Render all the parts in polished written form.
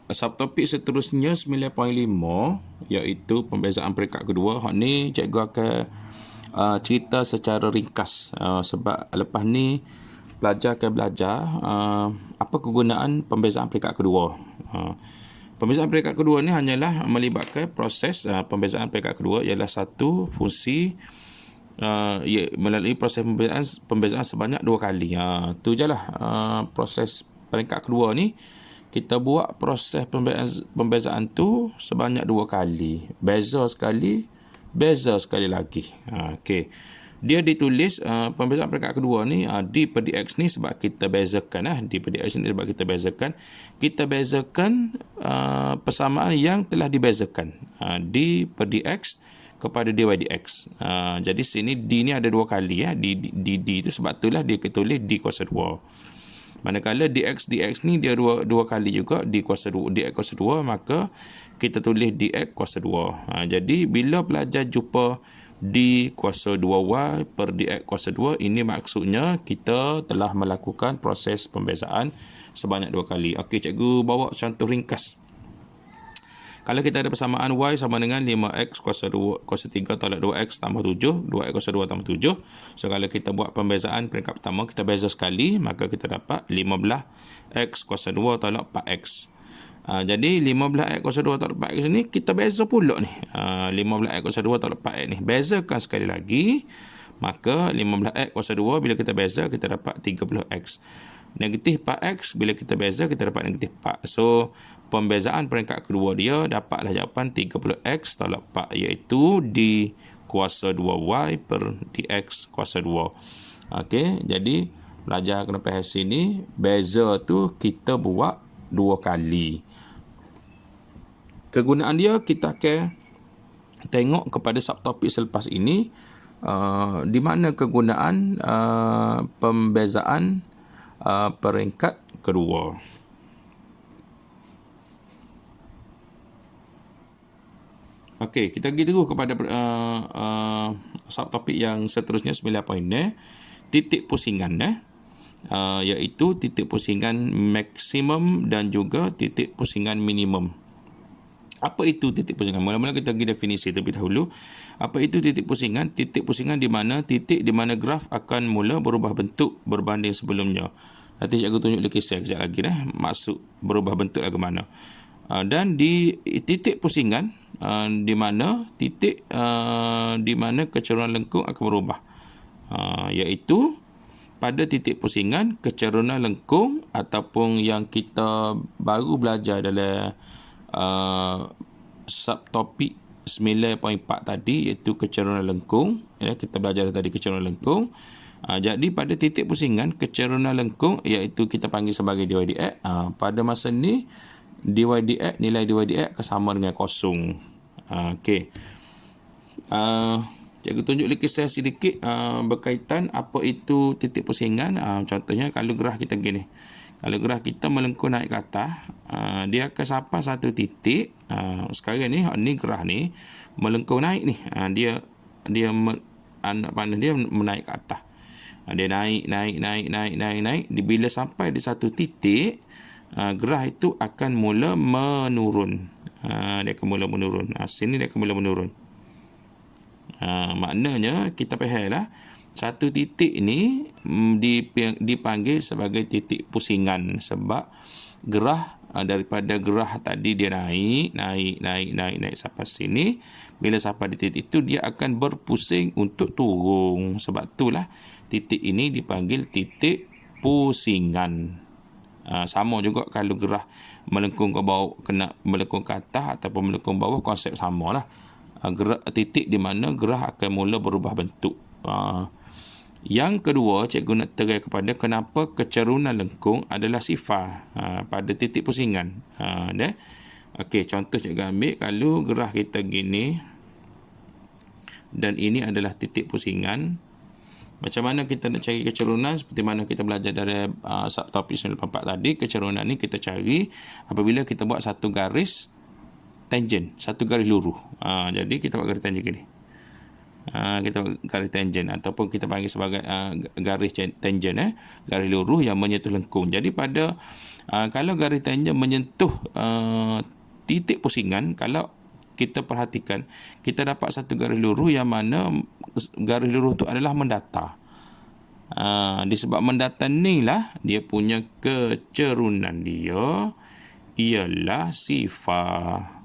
subtopik seterusnya 9.5 iaitu pembezaan peringkat kedua. Hak ni cikgu akan cerita secara ringkas sebab lepas ni pelajar akan belajar apa kegunaan pembezaan peringkat kedua. Pembezaan peringkat kedua ni hanyalah melibatkan proses pembezaan peringkat kedua ialah satu fungsi melalui proses pembezaan sebanyak 2 kali. Tu je lah proses peringkat kedua ni. Kita buat proses pembezaan tu sebanyak 2 kali. Beza sekali lagi. Okey. Dia ditulis pembezaan peringkat kedua ni D per dx ni sebab kita bezakan D per dx ni sebab kita bezakan. Kita bezakan persamaan yang telah dibezakan. D per dx kepada dy dx. Jadi sini D ni ada 2 kali D itu sebab itulah dia ketulis D kuasa 2. Manakala dx ni dia dua kali juga D kuasa 2, dx kuasa 2, maka kita tulis dx kuasa 2. Jadi bila pelajar jumpa D kuasa 2y per dx kuasa 2, ini maksudnya kita telah melakukan proses pembezaan sebanyak 2 kali. Okey, cikgu bawa contoh ringkas. Kalau kita ada persamaan y sama dengan 5x kuasa 3 tolak 2x tambah 7, 2x kuasa 2 tambah 7. So, kalau kita buat pembezaan peringkat pertama, kita beza sekali, maka kita dapat 15x kuasa 2 tolak 4x. Jadi, 15x kuasa 2 tolak 4x ni, kita beza pula ni. 15x kuasa 2 tolak 4x ni. Bezakan sekali lagi, maka 15x kuasa 2, bila kita beza, kita dapat 30x. Negatif 4x, bila kita beza, kita dapat negatif 4. So, pembezaan peringkat kedua dia dapatlah jawapan 30x tolak 4, iaitu D kuasa 2y per dx kuasa 2. Okey, jadi pelajar kena faham sini, beza tu kita buat 2 kali. Kegunaan dia kita akan tengok kepada subtopik selepas ini, di mana kegunaan pembezaan peringkat kedua. Okey, kita pergi terus kepada subtopik yang seterusnya 9 poin titik pusingan iaitu titik pusingan maksimum dan juga titik pusingan minimum. Apa itu titik pusingan? Mula-mula kita pergi definisi terlebih dahulu. Apa itu titik pusingan? Titik pusingan di mana titik di mana graf akan mula berubah bentuk berbanding sebelumnya. Nanti cikgu tunjuk lukisan kejap lagi maksud berubah bentuk ke mana. Dan di titik pusingan di mana titik di mana kecerunan lengkung akan berubah, iaitu pada titik pusingan kecerunan lengkung ataupun yang kita baru belajar dalam subtopik 9.4 tadi, iaitu kecerunan lengkung. Kita belajar tadi kecerunan lengkung. Jadi pada titik pusingan kecerunan lengkung, iaitu kita panggil sebagai dy dx, pada masa ni dy dx, nilai dy dx akan sama dengan kosong. Okey. Cikgu tunjuk lukisan sedikit berkaitan apa itu titik pusingan. Contohnya kalau graf kita gini. Kalau graf kita melengkung naik ke atas, dia akan sampai satu titik. Sekarang ni graf ni melengkung naik ni. Dia anak panah dia menaik ke atas. Dia naik. Bila sampai di satu titik, graf itu akan mula menurun. Dia akan mula menurun. Sini dia akan mula menurun. Maknanya kita fahamlah, satu titik ni dipanggil sebagai titik pusingan sebab graf daripada graf tadi dia naik sampai sini. Bila sampai di titik itu, dia akan berpusing untuk turun. Sebab itulah titik ini dipanggil titik pusingan. Sama juga kalau graf melengkung ke bawah, kena melengkung ke atas ataupun melengkung bawah, konsep samalah. Titik di mana graf akan mula berubah bentuk. Yang kedua, cikgu nak terai kepada kenapa kecerunan lengkung adalah sifar pada titik pusingan. Okey, contoh cikgu ambil, kalau graf kita gini dan ini adalah titik pusingan, macam mana kita nak cari kecerunan? Seperti mana kita belajar dari subtopik 94 tadi, kecerunan ni kita cari apabila kita buat satu garis tangent, satu garis lurus. Jadi kita buat garis tangent gini. Kita garis tangent ataupun kita panggil sebagai garis tangent, garis lurus yang menyentuh lengkung. Jadi pada kalau garis tangent menyentuh titik pusingan, kalau kita perhatikan, kita dapat satu garis lurus yang mana garis lurus itu adalah mendatar. Disebab mendatar ni lah dia punya kecerunan dia ialah sifar.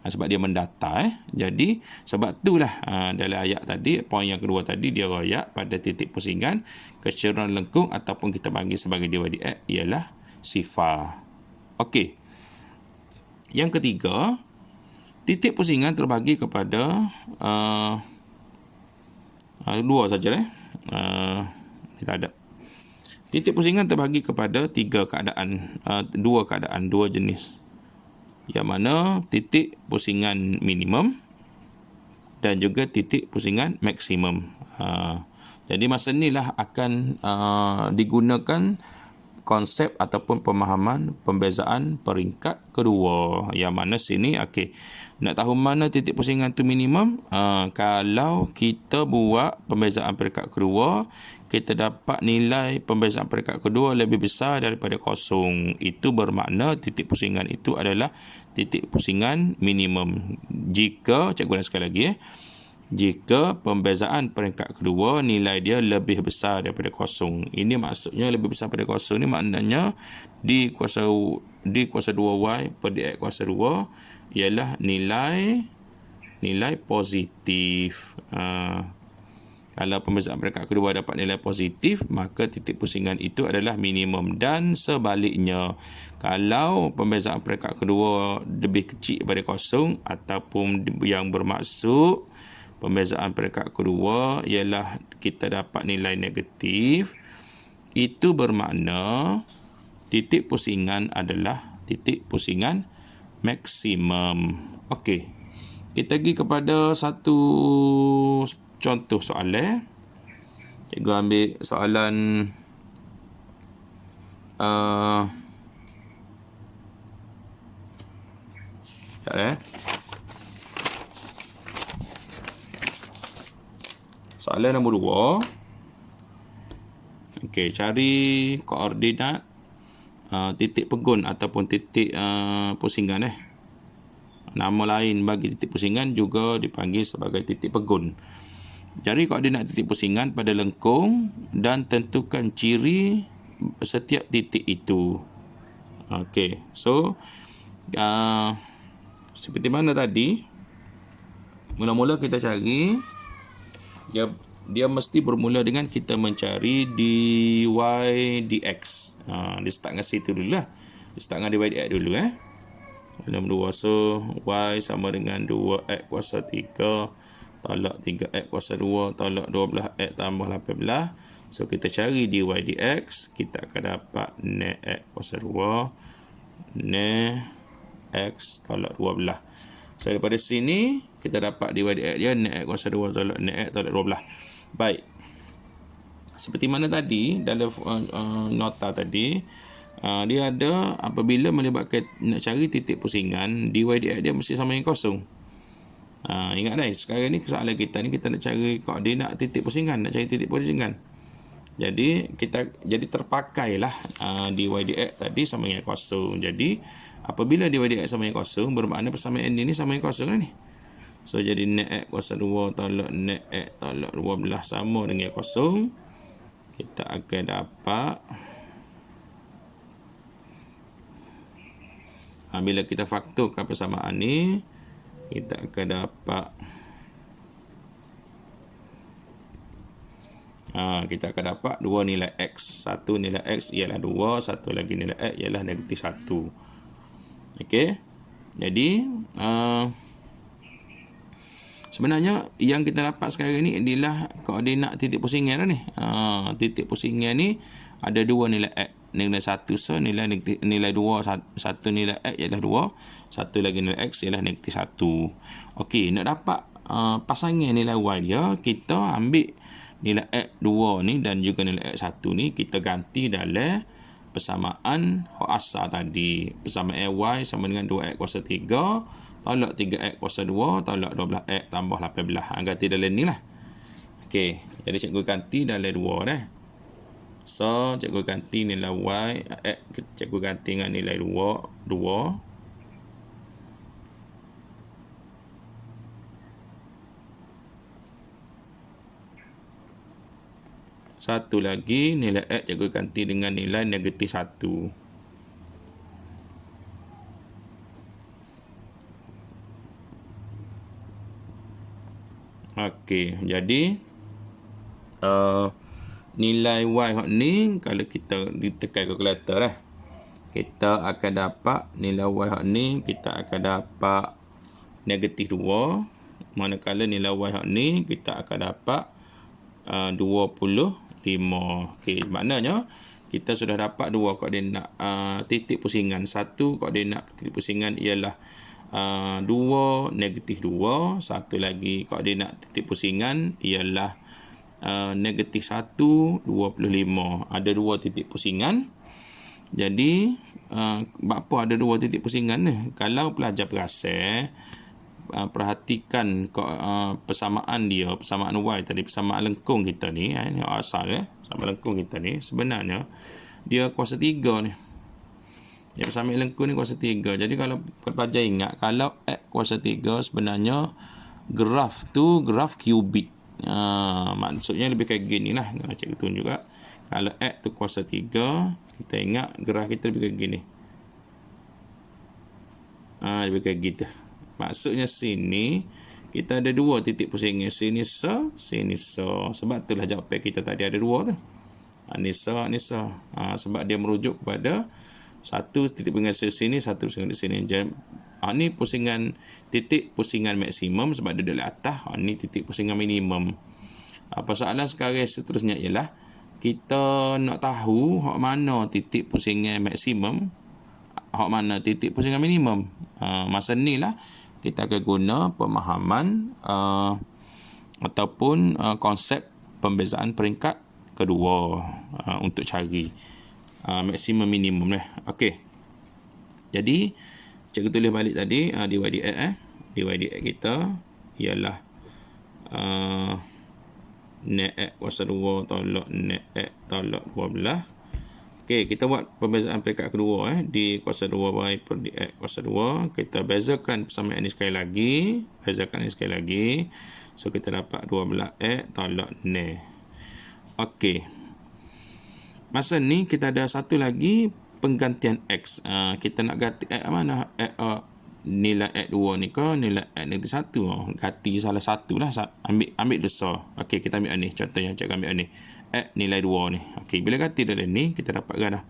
Sebab dia mendatar. Jadi sebab itulah dalam ayat tadi, poin yang kedua tadi, dia royak pada titik pusingan kecerunan lengkung ataupun kita panggil sebagai DYDX ialah sifar. Okey. Yang ketiga, titik pusingan terbagi kepada dua saja. Kita ada. Titik pusingan terbagi kepada dua jenis. Yang mana titik pusingan minimum dan juga titik pusingan maksimum. Jadi masa inilah akan digunakan konsep ataupun pemahaman pembezaan peringkat kedua. Yang mana sini, okey, nak tahu mana titik pusingan tu minimum? Kalau kita buat pembezaan peringkat kedua, kita dapat nilai pembezaan peringkat kedua lebih besar daripada kosong. Itu bermakna titik pusingan itu adalah titik pusingan minimum. Jika, cikgu ulang sekali lagi, jika pembezaan peringkat kedua nilai dia lebih besar daripada kosong. Ini maksudnya lebih besar daripada kosong ni maknanya D kuasa 2Y per DX kuasa 2 ialah nilai positif. Kalau pembezaan peringkat kedua dapat nilai positif, maka titik pusingan itu adalah minimum. Dan sebaliknya, kalau pembezaan peringkat kedua lebih kecil daripada kosong ataupun yang bermaksud pembezaan peringkat kedua ialah kita dapat nilai negatif, itu bermakna titik pusingan adalah titik pusingan maksimum. Okey. Kita pergi kepada satu contoh soalan. Cikgu ambil soalan soalan nombor 2. Okey, cari koordinat titik pegun ataupun titik pusingan. Nama lain bagi titik pusingan juga dipanggil sebagai titik pegun. Cari koordinat titik pusingan pada lengkung dan tentukan ciri setiap titik itu. Okey, so seperti mana tadi, mula-mula kita cari, dia mesti bermula dengan kita mencari dy dx. Dia start dengan situ dulu lah. Dia start dengan dy dx dulu. Nombor 2, so y sama dengan 2x kuasa 3 tolak 3x kuasa 2 tolak 12x tambah 18. So kita cari dy dx, kita akan dapat net x kuasa 2 net x tolak 12. So daripada sini kita dapat dy dx dia net x kuasa 2 tolak net x tolak 12. Baik. Seperti mana tadi dalam nota tadi, dia ada apabila melibatkan nak cari titik pusingan, dy dx dia mesti sama dengan kosong. Ingat dah, sekarang ni soalan kita ni, kita nak cari koordinat titik pusingan, nak cari titik pusingan. Jadi terpakailah dy dx tadi sama dengan kosong. Jadi apabila dy dx sama dengan kosong, bermakna persamaan ini sama dengan kosong lah ni. So jadi net x kuasa 2 tolak net x tolak 12 sama dengan kosong. Kita akan dapat, bila kita faktorkan persamaan ni, kita akan dapat dua nilai x. Satu nilai x ialah 2, satu lagi nilai x ialah negatif 1. Okey. Jadi sebenarnya yang kita dapat sekarang ni adalah koordinat titik pusingan ni. Titik pusingan ni ada dua nilai x. Nilai 1 so nilai 2, satu nilai x ialah 2, satu lagi nilai x ialah negatif 1. Okey, nak dapat pasangan nilai y dia, kita ambil nilai x 2 ni dan juga nilai x 1 ni, kita ganti dalam persamaan hak asal tadi. Persamaan y sama dengan 2x kuasa 3 tolak 3x kuasa 2 tolak 12x tambah 18. Ganti dalam ni lah. Okey, jadi cikgu ganti dalam 2 dah. So, cikgu ganti nilai y, cikgu ganti dengan nilai 2. Satu lagi, nilai x cikgu ganti dengan nilai negatif 1. Okey, jadi nilai y ni kalau kita ditekan kalkulator lah, kita akan dapat nilai y ni kita akan dapat negatif 2, manakala nilai y ni kita akan dapat 25. Okey, maknanya kita sudah dapat dua koordinat titik pusingan. Satu koordinat titik pusingan ialah 2 negatif 2, satu lagi koordinat titik pusingan ialah negatif 1 25. Ada dua titik pusingan. Jadi apa ada dua titik pusingan ni? Kalau pelajar perasan perhatikan persamaan dia, persamaan y tadi, persamaan lengkung kita ni, ini asal persamaan lengkung kita ni sebenarnya dia kuasa 3 ni. Ya, persamaan lengkung ni kuasa 3. Jadi kalau pelajar ingat, kalau x kuasa 3 sebenarnya graf tu graf kubik. Maksudnya lebih kayak gini lah. Cikgu tunjuk juga. Kalau x tu kuasa 3, kita ingat graf kita lebih kayak gini. Lebih kayak gitu. Maksudnya sini kita ada dua titik pusingan. Sini so, sini so. Sebab itulah jawapan kita tadi ada dua tu. Ni so, ni so. Sebab dia merujuk kepada satu titik pusingan di sini, satu pusingan di sini. Jadi, ni pusingan titik pusingan maksimum sebab dia di atas. Ni titik pusingan minimum. Persoalan sekarang seterusnya ialah kita nak tahu hak mana titik pusingan maksimum, hak mana titik pusingan minimum. Masa ni lah kita akan guna pemahaman ataupun konsep pembezaan peringkat kedua untuk cari maksimum minimum lah. Okey. Jadi cikgu tulis balik tadi dy dx dy dx kita ialah net x kuasa 2 tolak net x tolak 12. Okey, kita buat pembezaan peringkat kedua di kuasa 2y per dx kuasa 2. Kita bezakan persamaan ini sekali lagi. Bezakan ini sekali lagi. So, kita dapat 12x tolak net. Okey. Masa ni kita ada satu lagi penggantian x. Kita nak ganti x mana? Nilai x2 ni ke nilai x negatif 1. Ganti salah satu lah. Ambil besar. Okey, kita ambil ni. Contohnya cikgu ambil ni. X nilai 2 ni. Okey, bila ganti dalam ni, kita dapatkan dah.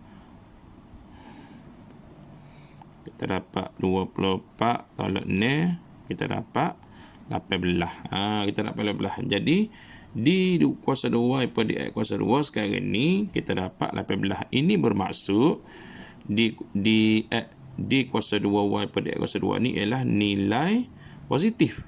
Kita dapat 24 tolak ni. Kita dapat 18. Kita dapat 18. Jadi, di kuasa 2y per dx kuasa 2 sekarang ni, kita dapat 18. Ini bermaksud, di kuasa 2y per dx kuasa 2 ni ialah nilai positif.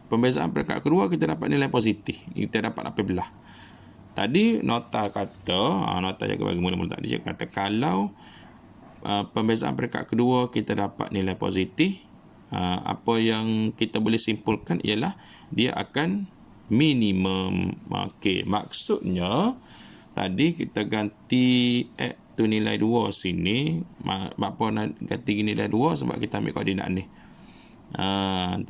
Pembezaan peringkat kedua kita dapat nilai positif. Kita dapat 18. Tadi nota kata, nota jaga bagi mula-mula tadi dia kata kalau pembezaan peringkat kedua kita dapat nilai positif, apa yang kita boleh simpulkan ialah dia akan minimum. Okey, maksudnya tadi kita ganti x tu nilai 2 sini. Apa nak ganti nilai 2 sebab kita ambil koordinat ni.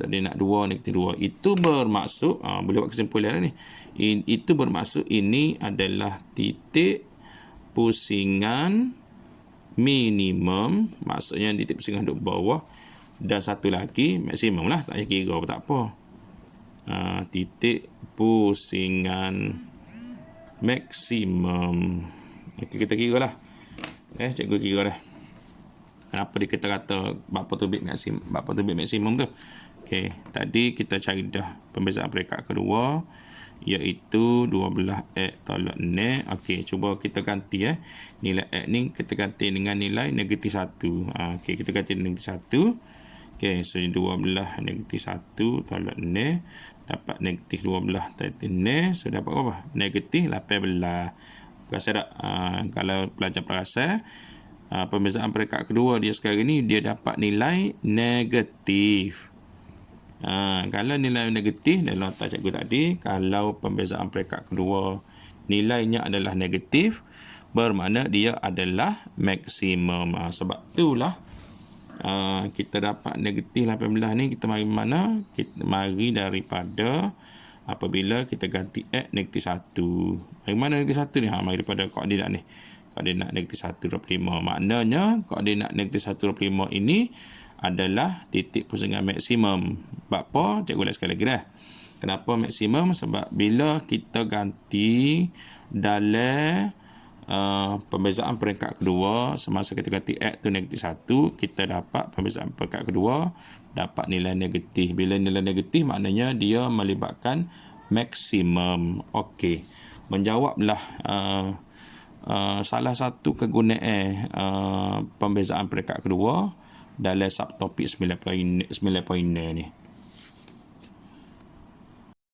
Tadi nak 2 negatif 2. Itu bermaksud boleh buat kesimpulan ni. Itu bermaksud ini adalah titik pusingan minimum. Maksudnya titik pusingan duduk bawah. Dan satu lagi maksimum lah. Tak payah kira tak apa. Titik pusingan maksimum. Okay, kita kira lah. Cikgu kira dah. Kenapa dia kata berapa tu bit maksimum tu. Okey, tadi kita cari dah pembezaan peringkat kedua iaitu 12x tolak net. Okey, cuba kita ganti nilai x ni kita ganti dengan nilai negatif 1. Okey, kita ganti negatif 1. Okey, so 12 negatif 1 tolak net dapat negatif 12 tolak net. So dapat apa? Negatif 18. Rasa tak? Kalau pelajar perasan Pembezaan peringkat kedua dia sekarang ni, dia dapat nilai negatif. Kalau nilai negatif, dalam atas cikgu tadi, kalau pembezaan peringkat kedua nilainya adalah negatif, bermakna dia adalah maksimum. Sebab itulah kita dapat negatif 18 ni, kita mari mana? Kita mari daripada apabila kita ganti X negatif 1. Dari mana negatif 1 ni? Mari daripada koordinat ni. Koordinat negatif 1,25. Maknanya koordinat negatif 1,25 ini adalah titik pusingan maksimum. Sebab apa? Cikgu ulas sekali lagi dah. Kenapa maksimum? Sebab bila kita ganti dalam pembezaan peringkat kedua, semasa kita ganti X tu negatif 1, kita dapat pembezaan peringkat kedua dapat nilai negatif. Bila nilai negatif maknanya dia melibatkan maksimum. Okey. Menjawablah salah satu kegunaan pembezaan peringkat kedua dalam subtopik 9.9 ni.